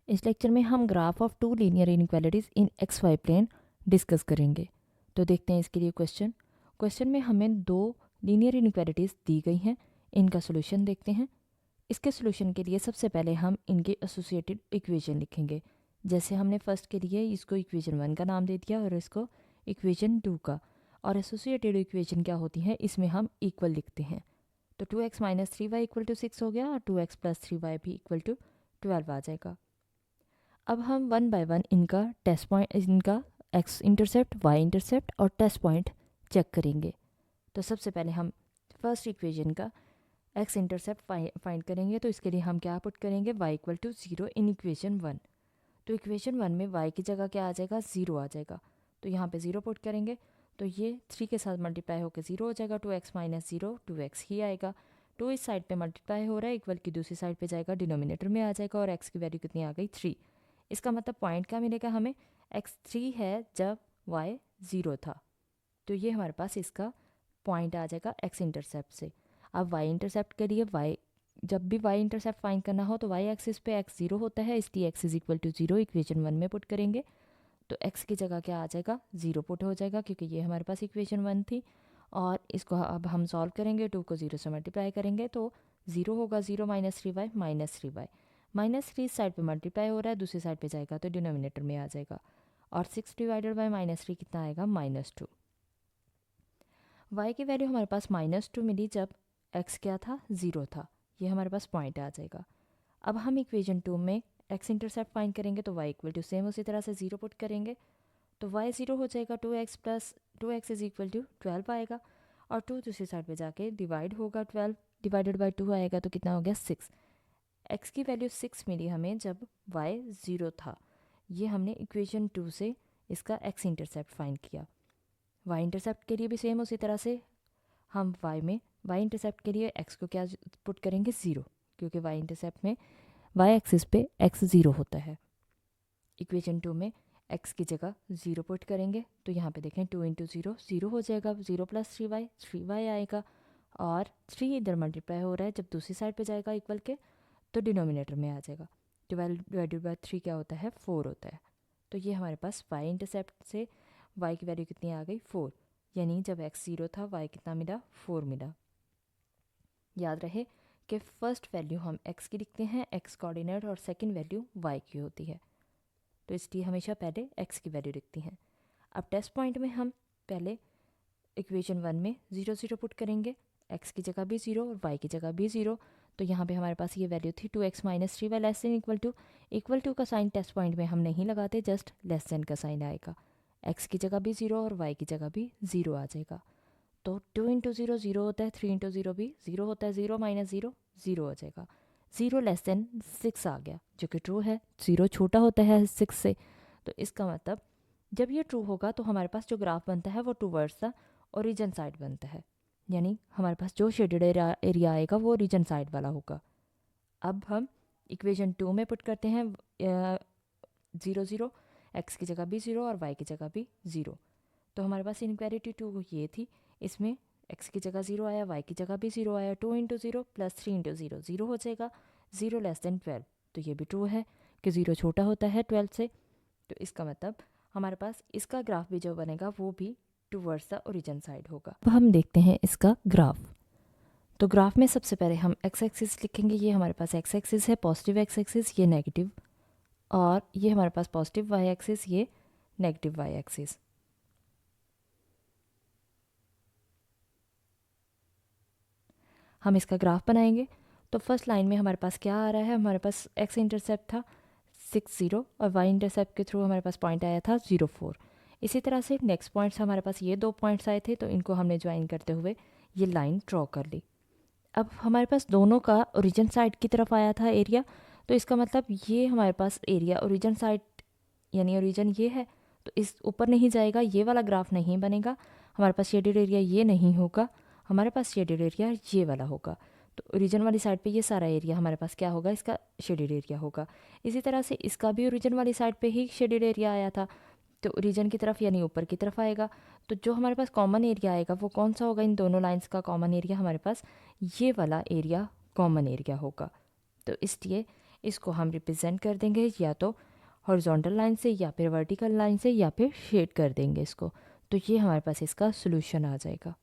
इस लेक्चर में हम graph of two linear inequalities in X Y plane discuss करेंगे। तो देखते हैं इसके लिए क्वेश्चन में हमें दो लीनियर इनइक्वालिटीज़ दी गई हैं। इनका सोल्यूशन देखते हैं। इसके सोल्यूशन के लिए सबसे पहले हम इनके एसोसिएटेड इक्वेशन लिखेंगे। जैसे हमने फर्स्ट के लिए इसको इक्वेशन 1 का नाम दे दिया और इसको इक्वेशन 2 का। और एसोसिएटेड इक्वेशन क्या होती है, इसमें हम इक्वल लिखते हैं। तो 2x minus 3y equal to 6 हो गया और 2x प्लस 3y भी इक्वल टू 12 आ जाएगा। अब हम वन बाय वन इनका टेस्ट पॉइंट, इनका एक्स इंटरसेप्ट, वाई इंटरसेप्ट और टेस्ट पॉइंट चेक करेंगे। तो सबसे पहले हम फर्स्ट इक्वेशन का एक्स इंटरसेप्ट फाइंड करेंगे। तो इसके लिए हम क्या पुट करेंगे, y equal to 0 in equation 1। तो इक्वेशन 1 में y की जगह क्या आ जाएगा, 0 आ जाएगा। तो यहाँ पे 0 पुट करेंगे तो ये 3 के साथ मल्टीप्लाई होकर 0 हो जाएगा। 2x माइनस 0 2x ही आएगा। 2 इस साइड पे मल्टीप्लाई हो रहा है, इक्वल की दूसरी साइड पे जाएगा, डिनोमिनेटर में आ जाएगा और x की वैल्यू कितनी आ गई, 3। इसका मतलब पॉइंट क्या मिलेगा हमें, x3 है जब y 0 था। तो ये हमारे पास इसका पॉइंट आ जाएगा x इंटरसेप्ट से। अब y इंटरसेप्ट के लिए जब भी y इंटरसेप्ट फाइंड करना हो तो y एक्सिस पे x 0 होता है, इसलिए x is equal to 0 equation 1 में पुट करेंगे। तो x की जगह क्या आ जाएगा, 0 पुट हो जाएगा, क्योंकि ये हमारे पास इक्वेशन 1 थी। और इसको अब हम सॉल्व करेंगे, 2 को 0 से मल्टीप्लाई करेंगे तो 0 होगा। 0 minus 3y minus 3y, minus 3 इस साइड पे मल्टीप्लाई हो रहा है, दूसरी साइड पे जाएगा तो डिनोमिनेटर में आ जाएगा। और 6 डिवाइडेड बाई माइनस 3 कितना आएगा, -2। y की वैल्यू हमारे पास -2 मिली जब x क्या था, 0 था। ये हमारे पास पॉइंट आ जाएगा। अब हम इक्वेशन 2 में x इंटरसेप्ट फाइंड करेंगे तो y इक्वल टू सेम उसी तरह से 0 पुट करेंगे तो y 0 हो जाएगा। 2x plus 2x is equal to 12 आएगा और 2 दूसरी साइड पे जाके डिवाइड होगा, 12 डिवाइडेड बाई 2 आएगा तो कितना हो गया, 6। x की वैल्यू 6 मिली हमें जब y 0 था। ये हमने इक्वेशन 2 से इसका x इंटरसेप्ट फाइंड किया। y इंटरसेप्ट के लिए भी सेम उसी तरह से हम y इंटरसेप्ट के लिए x को क्या पुट करेंगे, 0, क्योंकि y इंटरसेप्ट में y एक्सिस पे x 0 होता है। इक्वेशन 2 में x की जगह 0 पुट करेंगे तो यहाँ पे देखें 2 इंटू 0 0 हो जाएगा। 0 प्लस 3y आएगा और 3 इधर मल्टीप्लाई हो रहा है, जब दूसरी साइड पे जाएगा इक्वल के तो डिनोमिनेटर में आ जाएगा। 12 डिवाइडेड बाई 3 क्या होता है, 4 होता है। तो ये हमारे पास y इंटरसेप्ट से y की वैल्यू कितनी आ गई, 4। यानी जब x 0 था y कितना मिला, 4 मिला। याद रहे कि फर्स्ट वैल्यू हम x की लिखते हैं, x कोऑर्डिनेट, और सेकंड वैल्यू y की होती है। तो इसलिए हमेशा पहले x की वैल्यू लिखती हैं। अब टेस्ट पॉइंट में हम पहले इक्वेशन 1 में 0 0 पुट करेंगे, x की जगह भी 0 और y की जगह भी 0। तो यहाँ पे हमारे पास ये वैल्यू थी 2x minus 3y less than equal to का साइन टेस्ट पॉइंट में हम नहीं लगाते, जस्ट लेस देन का साइन आएगा। x की जगह भी 0 और y की जगह भी 0 आ जाएगा। तो 2 इंटू 0 0 होता है, 3 इंटू 0 भी 0 होता है, 0 माइनस 0 0 हो जाएगा। 0 लेस देन 6 आ गया, जो कि ट्रू है। 0 छोटा होता है 6 से, तो इसका मतलब जब ये ट्रू होगा तो हमारे पास जो ग्राफ बनता है वो टूवर्ड्स द ओरिजिन साइड बनता है, यानी हमारे पास जो शेडेड एरिया आएगा वो ओरिजिन साइड वाला होगा। अब हम इक्वेशन 2 में पुट करते हैं 0 0, एक्स की जगह भी 0 और वाई की जगह भी 0। तो हमारे पास इनक्वालिटी 2 ये थी, इसमें x की जगह 0 आया, y की जगह भी 0 आया। 2 इंटू 0 प्लस 3 इंटू 0 0 हो जाएगा। 0 लेस देन 12, तो ये भी ट्रू है कि 0 छोटा होता है 12 से। तो इसका मतलब हमारे पास इसका ग्राफ भी जो बनेगा वो भी टूवर्ड्स द ओरिजिन साइड होगा। अब हम देखते हैं इसका ग्राफ। तो ग्राफ में सबसे पहले हम एक्स एक्सिस लिखेंगे। ये हमारे पास एक्स एक्सिस है, पॉजिटिव एक्स एक्सिस, ये नेगेटिव, और ये हमारे पास पॉजिटिव वाई एक्सिस, ये नेगेटिव वाई एक्सिस। हम इसका ग्राफ बनाएंगे। तो फर्स्ट लाइन में हमारे पास क्या आ रहा है, हमारे पास एक्स इंटरसेप्ट था 6 0 और वाई इंटरसेप्ट के थ्रू हमारे पास पॉइंट आया था 0 4। इसी तरह से नेक्स्ट पॉइंट्स हमारे पास ये 2 पॉइंट्स आए थे, तो इनको हमने ज्वाइन करते हुए ये लाइन ड्रॉ कर ली। अब हमारे पास दोनों का ओरिजिन साइड की तरफ आया था एरिया, तो इसका मतलब ये हमारे पास एरिया ओरिजिन साइड, यानी ओरिजिन ये है, तो इस ऊपर नहीं जाएगा, ये वाला ग्राफ नहीं बनेगा। हमारे पास शेडेड एरिया ये नहीं होगा, हमारे पास शेडेड एरिया ये वाला होगा। तो ओरिजिन वाली साइड पे ये सारा एरिया हमारे पास क्या होगा, इसका शेडेड एरिया होगा। इसी तरह से इसका भी ओरिजिन वाली साइड पे ही शेडेड एरिया आया था, तो ओरिजिन की तरफ यानी ऊपर की तरफ आएगा। तो जो हमारे पास कॉमन एरिया आएगा वो कौन सा होगा, इन दोनों लाइंस का कॉमन एरिया हमारे पास ये वाला एरिया कॉमन एरिया होगा। तो इसलिए इसको हम रिप्रेजेंट कर देंगे या तो हॉरिजॉन्टल लाइन से या फिर वर्टिकल लाइन से या फिर शेड कर देंगे इसको। तो ये हमारे पास इसका सोल्यूशन आ जाएगा।